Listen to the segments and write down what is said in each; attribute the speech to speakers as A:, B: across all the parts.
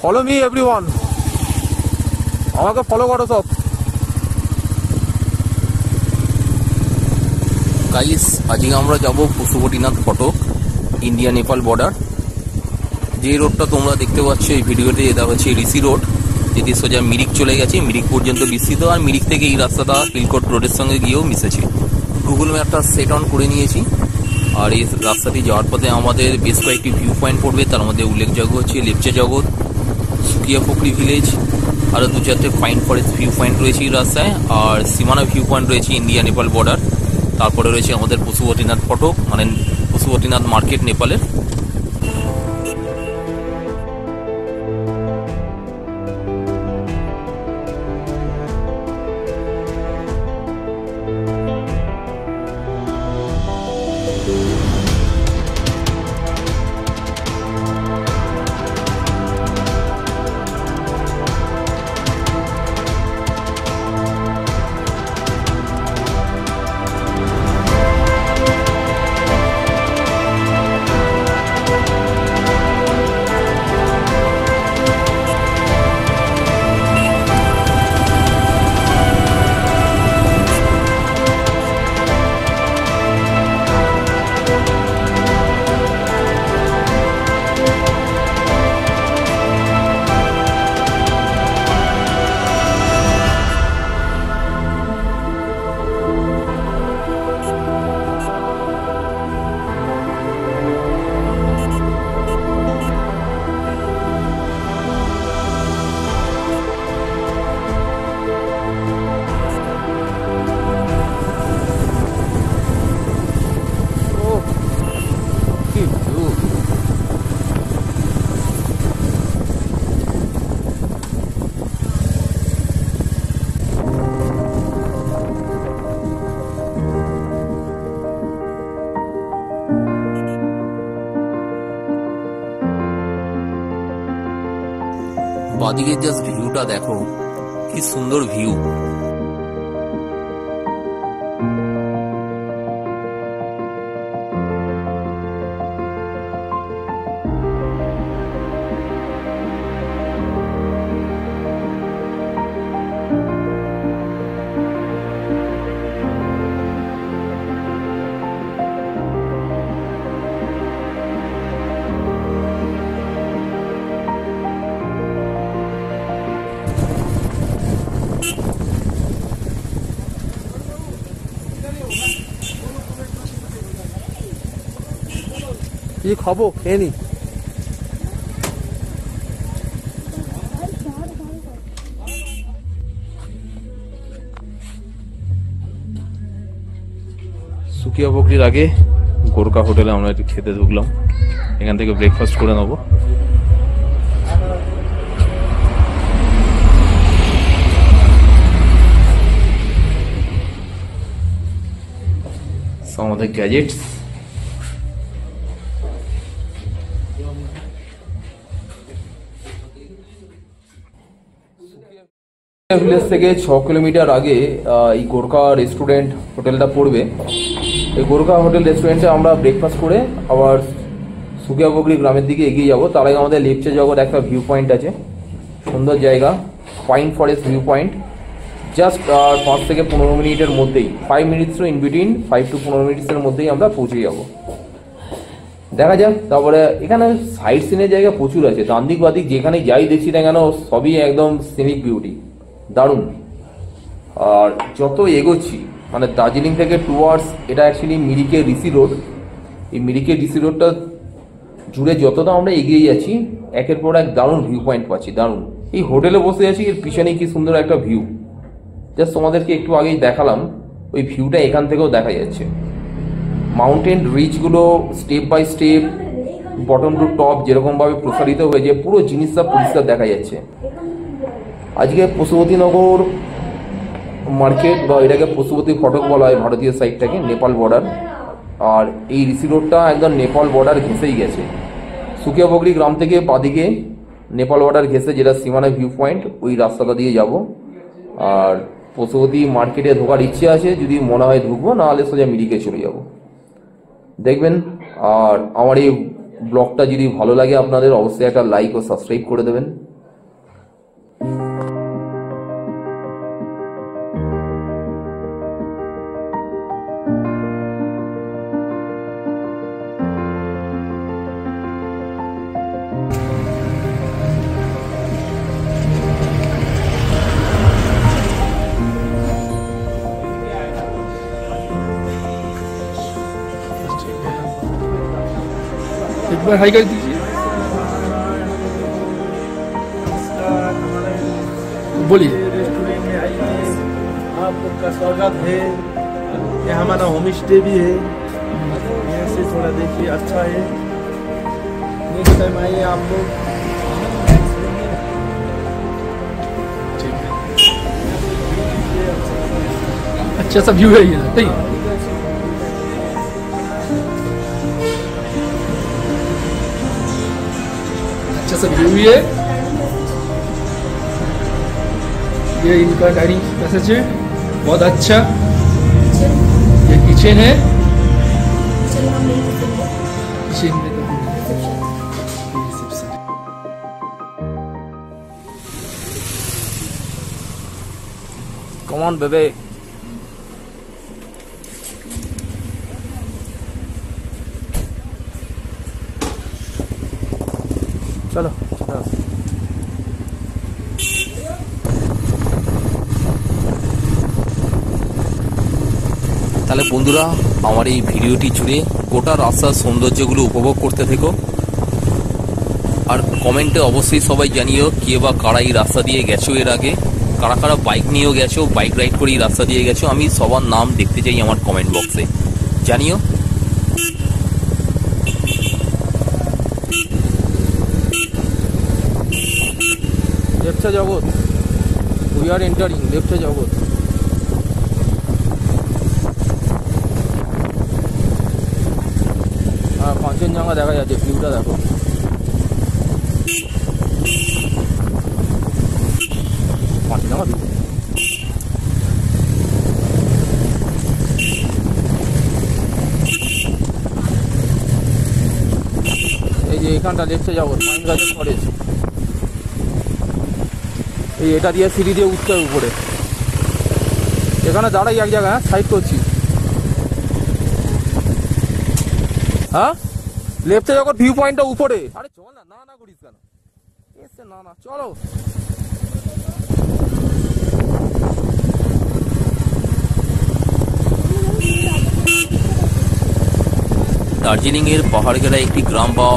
A: Follow me everyone, আমাকে follow করো সব
B: গাইস। আজকে আমরা যাব পশুপতিনাথ ফটক, ইন্ডিয়া নেপাল বর্ডার। যে রোডটা তোমরা দেখতে পাচ্ছ এই ভিডিওতে, এটা হচ্ছে ঋষি রোড, যেটি সোজা মিরিক চলে গেছে, মিরিক পর্যন্ত বিস্তৃত। আর মিরিক থেকে এই রাস্তাটা হিলকোট রোডের সঙ্গে গিয়েও মিশেছে। গুগল ম্যাপটা সেট অন করে নিয়েছি। আর এই রাস্তাটি যাওয়ার পথে আমাদের বেশ কয়েকটি ভিউ পয়েন্ট পড়বে। তার মধ্যে উল্লেখযোগ্য হচ্ছে লেপচা জগৎ, সুকিয়া পুকুরি ভিলেজ, আরও 2-4টে পাইন ফরেস্ট ভিউ পয়েন্ট রয়েছে এই রাস্তায়। আর সীমানা ভিউ পয়েন্ট রয়েছে ইন্ডিয়া নেপাল বর্ডার। তারপরে রয়েছে আমাদের পশুপতিনাথ ফটক, মানে পশুপতিনাথ মার্কেট নেপালের। বাদিকে জাস্ট ভিউটা দেখো, কি সুন্দর ভিউ।
A: কি খাবো, খেয়ে নি। সুকিয়া পুকুরির আগে গোরকা হোটেলে আমরা একটু খেতে ঢুকলাম। এখান থেকে ব্রেকফাস্ট করে নেবো। আমাদের গ্যাজেটস, ভিলেজ থেকে 6 কিলোমিটার আগে এই গোরকা রেস্টুরেন্ট হোটেলটা পড়বে। এই গোরকা হোটেল রেস্টুরেন্টে আমরা ব্রেকফাস্ট করে আবার সুকিয়া পুকুরি গ্রামের দিকে এগিয়ে যাব। তার আগে আমাদের লেপচা জগৎ একটা ভিউ পয়েন্ট আছে, সুন্দর জায়গা, pine forest view point. Just 5 থেকে 15 মিনিটের মধ্যেই, 5 মিনিটস ইন বিটুইন, 5 to 15 মিনিটসের মধ্যেই আমরা পৌঁছে যাব। দেখা যাক। তারপরে এখানে সাইড সিনের জায়গা প্রচুর আছে, ডান দিক বাদিক যেখানে যাই দেখছি না কেন সবই একদম সিনিক বিউটি, দারুণ। আর যত এগোচ্ছি, মানে দার্জিলিং থেকে টুয়ার্ডস, এটা অ্যাকচুয়ালি মিরিকের ঋষি রোড। এই মিরিকের ঋষি রোডটা জুড়ে যতটা আমরা এগিয়ে যাচ্ছি, একের পর এক দারুণ ভিউ পয়েন্ট পাচ্ছি, দারুণ। এই হোটেলে বসে আছি, এর পিছনে কি সুন্দর একটা ভিউ। জাস্ট তোমাদেরকে একটু আগেই দেখালাম, ওই ভিউটা এখান থেকেও দেখা যাচ্ছে। মাউন্টেন রিচগুলো step by step, bottom to top যেরকমভাবে প্রসারিত হয়েছে, পুরো জিনিসটা পরিষ্কার দেখা যাচ্ছে। আজকে পশুপতিনগর মার্কেট, বা এটাকে পশুপতি ফটক বলা হয় ভারতীয় সাইডটাকে, নেপাল বর্ডার। আর এই ঋষি রোডটা একদম নেপাল বর্ডার ঘেঁষেই গেছে। সুকিয়া পুকুরি গ্রাম থেকে বাদিকে নেপাল বর্ডার ঘেঁষে, যেটা সীমানা ভিউ পয়েন্ট, ওই রাস্তাটা দিয়ে যাব। আর পশুপতি মার্কেটে ঢোকার ইচ্ছে আছে, যদি মনে হয় ঢুকবো, নাহলে সোজা মিরিকে চলে যাব, দেখবেন। আর আমার এই ব্লগটা যদি ভালো লাগে আপনাদের, অবশ্যই একটা লাইক ও সাবস্ক্রাইব করে দেবেন।
C: एक बार हाई कर दीजिए। बोलिए।
D: रेस्टोरेंट में आइए, आप लोग का स्वागत है। यहाँ हमारा होम स्टे भी है, यहाँ से थोड़ा देखिए अच्छा है। नेक्स्ट टाइम आइए आप लोग।
C: अच्छा सा व्यू है ये, नहीं? अच्छा सा व्यू है। ये इनका डाइनिंग पैसेज है, बहुत अच्छा। ये किचन है, किचन में
A: Come on, baby. चलो
B: তাহলে বন্ধুরা, আমার এই ভিডিওটি জুড়ে গোটা রাস্তার সৌন্দর্যগুলো উপভোগ করতে থেকো। আর কমেন্টে অবশ্যই সবাই জানিও কে বা কারা এই রাস্তা দিয়ে গেছো, এর আগে কারা কারা বাইক নিয়েও গেছো, বাইক রাইড করে এই রাস্তা দিয়ে গেছো। আমি সবার নাম দেখতে চাই আমার কমেন্ট বক্সে, জানিও।
A: লেপচা জগৎ, উই আর এন্টারিং লেপচা জগৎ। হ্যাঁ, কাঞ্চনজঙ্ঘা দেখা যাচ্ছে, ভিউটা দেখো। কাঞ্চনজঙ্ঘা ভিউ। এই যে এখানটা লেপচা জগৎ, পাইন গাছের ফরেস্ট। এই এটা দিয়ে সিঁড়ি দিয়ে উঠতে হবে উপরে। এখানে দাঁড়াই এক জায়গায়, সাইড করছি। হ্যাঁ, লেফটে যখন ভিউ পয়েন্টটা উপরে। আরে চল না, না না করিস কেন? এসে না না, চলো।
B: দার্জিলিং এর পাহাড়গেরা একটি গ্রাম বা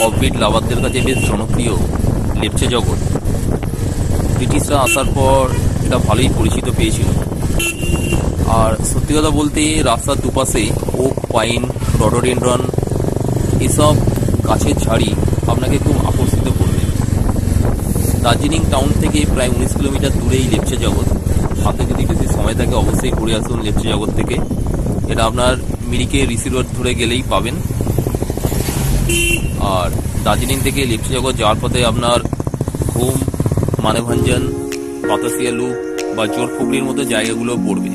B: অফবিট লাভারদের কাছে বেশ জনপ্রিয় লেপচা জগৎ। ব্রিটিশরা আসার পর এটা ভালোই পরিচিত পেয়েছিল। আর সত্যি কথা বলতে রাস্তার দুপাশে ওক, পাইন, রডোডেনড্রন এসব গাছের ঝাড়ি আপনাকে খুব আকর্ষিত করবে। দার্জিলিং টাউন থেকে প্রায় 19 কিলোমিটার দূরেই লেপচা জগৎ। হাতে যদি বেশি সময় থাকে অবশ্যই ঘুরে আসুন লেপচা জগৎ থেকে। এটা আপনার মিরিকে ঋষি রোড ধরে গেলেই পাবেন। আর দার্জিলিং থেকে লেপচা জগৎ যাওয়ার পথে আপনার ঘুম, মানেভঞ্জন, পাতাসিয়া লুপ বা জোরপুকুরির মতো জায়গাগুলো পড়বে।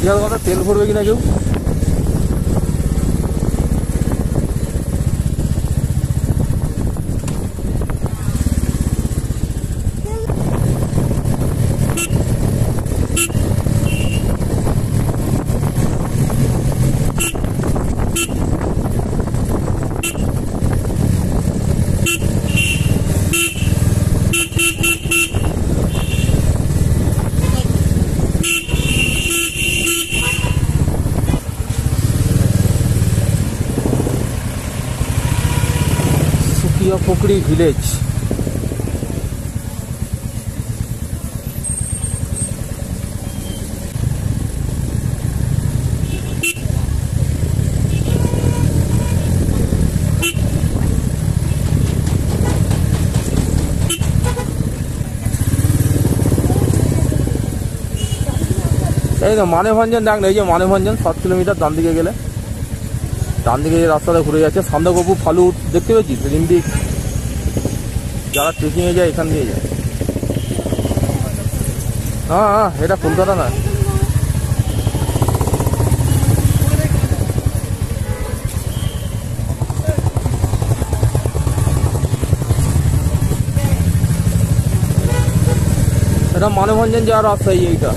A: বিশাল কথা, তেল ভরবে কিনা কেউ। পুকুরি ভিলেজ। এই তো মানেভঞ্জন, দেখ না, এই যে মানেভঞ্জন 7 কিলোমিটার ডান দিকে গেলে, ডান দিকে যে রাস্তাটা ঘুরে যাচ্ছে সান্দাকপু ফালুট দেখতে পেয়েছিস? রিমডিক যারা ট্রেকিংয়ে যায় এখান দিয়ে যায়। হ্যাঁ হ্যাঁ, এটা কলকাতা না। এটা মানেভঞ্জন যাওয়ার রাস্তা এইটা।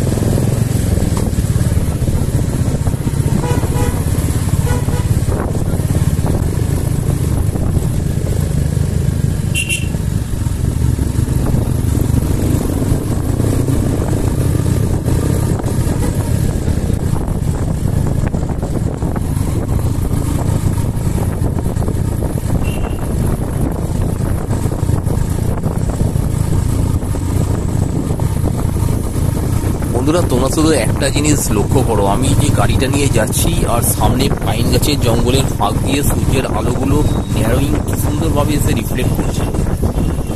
B: বন্ধুরা, তোমরা শুধু একটা জিনিস লক্ষ্য করো, আমি যে গাড়িটা নিয়ে যাচ্ছি আর সামনে পাইন গাছের জঙ্গলের ফাঁক দিয়ে সূর্যের আলোগুলো ন্যারোইং কি সুন্দরভাবে এসে রিফ্লেক্ট করছে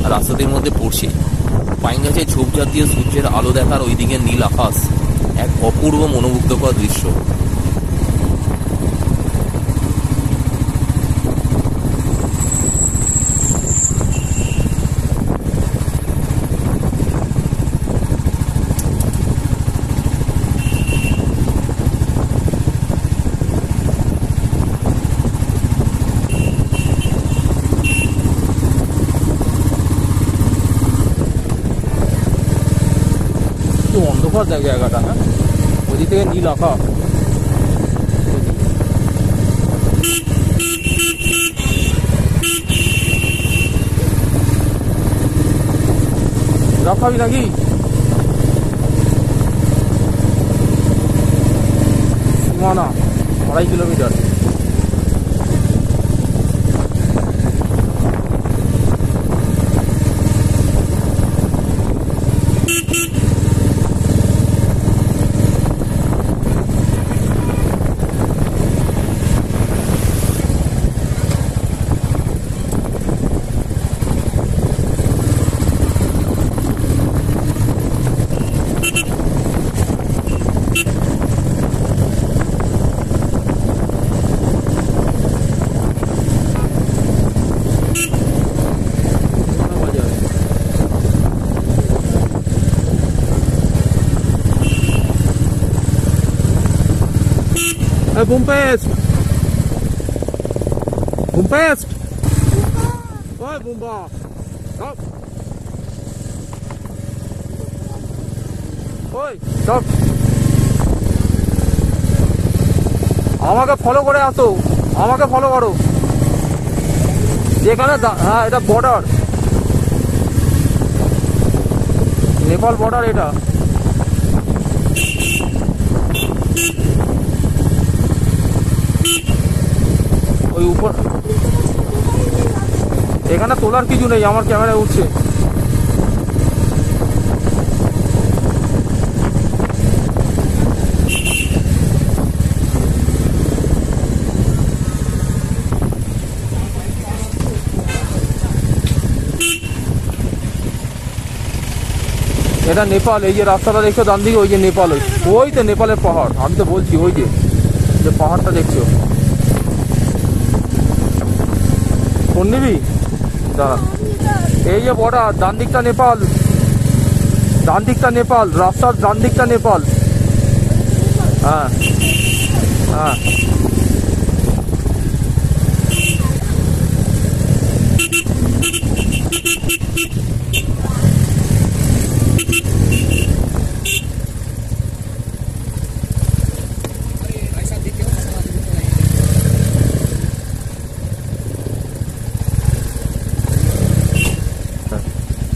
B: আর রাস্তাদের মধ্যে পড়ছে। পাইন গাছের ঝোপঝাড় দিয়ে সূর্যের আলো দেখার ওইদিকে নীল আকাশ, এক অপূর্ব মনোমুগ্ধকর দৃশ্য।
A: অন্ধকার জায়গাটা, হ্যাঁ, ওদিক থেকে নীল আকাশ। রাখাবি নাকি? সীমানা 2.5 kilometre. Bumpest! Bumpest! Oi, Bumba! Stop! Oi, stop! আমাকে ফলো করে আসো, আমাকে ফলো করো। যেখানে হ্যাঁ, এটা বর্ডার, নেপাল বর্ডার এটা। ওই উপর এখানে তোলার কিছু নেই, আমার ক্যামেরায় উঠছে। এটা নেপাল। এই যে রাস্তাটা দেখছো ডান দিকে, ওই যে নেপাল, ওই তো নেপালের পাহাড়। আমি তো বলছি ওই যে পাহাড়টা দেখছো। কোন নিবি? দাঁড়া, এই যে বর্ডার, ডান দিকটা নেপাল, ডান দিকটা নেপাল, রাস্তার ডান দিকটা নেপাল। হ্যাঁ হ্যাঁ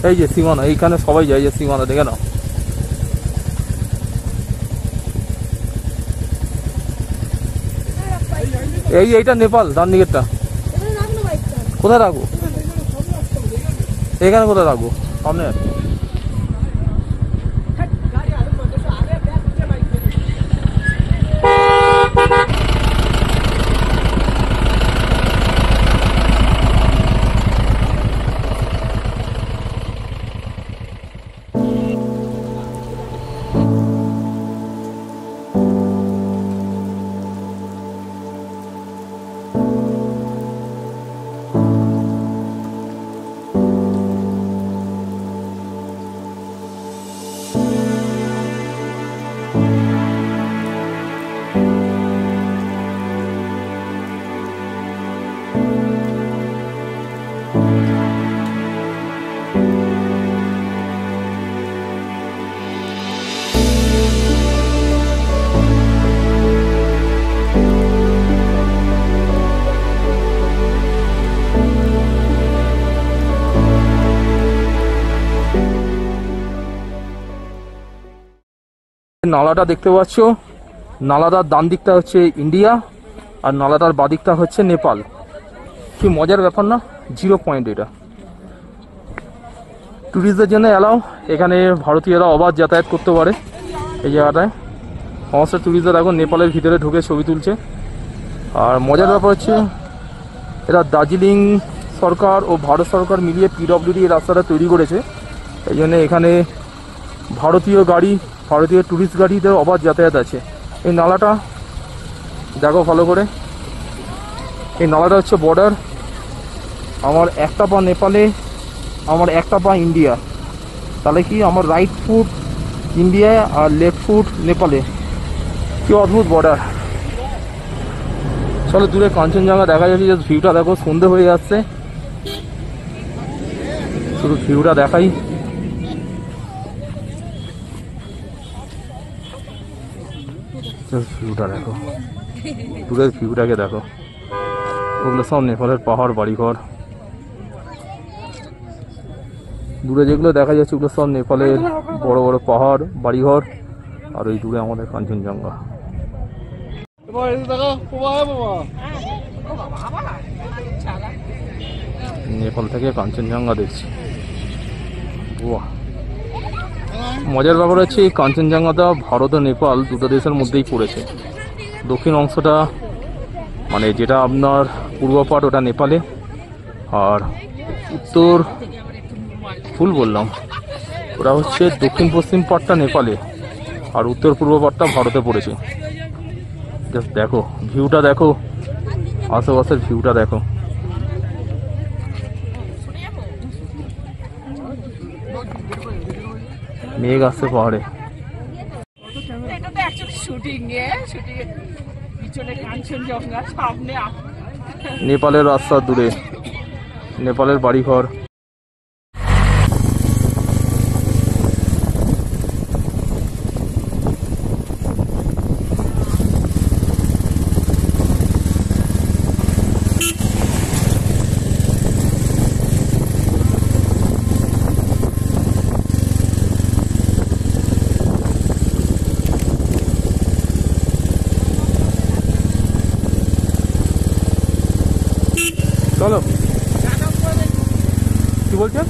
A: এই যে সীমানা, এইখানে সবাই যায়, যে সীমানা দেখে নাও। এইটা নেপাল, ডান দিকেরটা। কোথায় রাখবো? এখানে কোথায় রাখবো? সামনে নালাটা দেখতে পাচ্ছ, নালাটার ডান দিকটা হচ্ছে ইন্ডিয়া আর নালাটার বাঁ দিকটা হচ্ছে নেপাল। কি মজার ব্যাপার না? 0 পয়েন্ট এটা। ট্যুরিস্টদের জন্য অ্যালাউ, এখানে ভারতীয়রা অবাধ যাতায়াত করতে পারে এই জায়গাটায়। সমস্ত ট্যুরিস্টরা এখন নেপালের ভিতরে ঢুকে ছবি তুলছে। আর মজার ব্যাপার হচ্ছে এরা দার্জিলিং সরকার ও ভারত সরকার মিলিয়ে পিডব্লিউডি এই রাস্তাটা তৈরি করেছে। এই জন্য এখানে ভারতীয় গাড়ি, ভারতীয় ট্যুরিস্ট গাড়িদের অবাধ যাতায়াত আছে। এই নালাটা দেখো ভালো করে, এই নালাটা হচ্ছে বর্ডার। আমার একটা পা নেপালে, আমার একটা পা ইন্ডিয়া। তাহলে কি আমার রাইট ফুট ইন্ডিয়ায় আর লেফট ফুট নেপালে। কি অদ্ভুত বর্ডার। চলো দূরে কাঞ্চনজঙ্ঘা দেখা যাচ্ছে, যে ভিউটা দেখো, সন্ধে হয়ে যাচ্ছে। শুধু ভিউটা দেখাই। ভিউটা দেখো, দূরের ভিউটাকে দেখো। ওগুলো সব নেপালের পাহাড়, বাড়িঘর। দূরে যেগুলো দেখা যাচ্ছে ওগুলো সব নেপালের বড় বড় পাহাড়, বাড়িঘর। আর ওই দূরে আমাদের কাঞ্চনজঙ্ঘা। নেপাল থেকে কাঞ্চনজঙ্ঘা দেখছি। বাহ, মজার ব্যাপার হচ্ছে এই কাঞ্চনজঙ্ঘাটা ভারত ও নেপাল দুটো দেশের মধ্যেই পড়েছে। দক্ষিণ অংশটা মানে যেটা আপনার পূর্ব পাট ওটা নেপালে, আর উত্তর ভুল বললাম, ওটা হচ্ছে দক্ষিণ পশ্চিম পাটটা নেপালে, আর উত্তর পূর্ব পাটটা ভারতে পড়েছে। জাস্ট দেখো ভিউটা, দেখো আশেপাশের ভিউটা দেখো। মেঘ আসছে পাহাড়ে। নেপালের রাস্তা দূরে, নেপালের বাড়িঘর। চলো, কি বলছেন?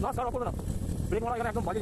A: না স্যার, করবে না, ব্রেক মারা এখানে একদম বাজে।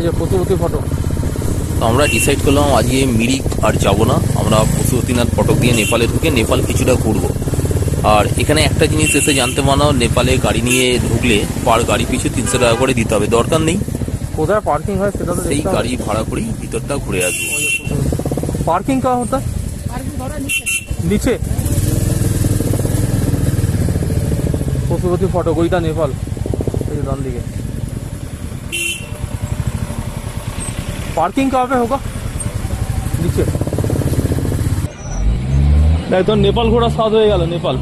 A: এই যে পশুপতি ফটক।
B: তো আমরা ডিসাইড করলাম আজকে মিরিক আর যাব না, আমরা পশুপতিনাথ ফটক দিয়ে নেপালে ঢুকে নেপাল কিছুটা ঘুরবো। আর এখানে একটা জিনিস এসে জানতে পারো, নেপালে গাড়ি নিয়ে ঢুকলে পার গাড়ি পিছু 300 টাকা করে দিতে হবে। দরকার নেই,
A: কোথায় পার্কিং হয় সেটা তো
B: সেই
A: দেখতে হবে।
B: গাড়ি ভাড়া করেই ভিতরটা ঘুরে আসবো।
A: पार्किंग कहाँ होता है? नीचे पशुपति फटक ওইটা নেপাল, এই যে ডান দিকে। पार्किंग कहाँ पे होगा? नीचे। দেখ তো নেপাল ঘোরা স্বাদ হয়ে গেল। নেপাল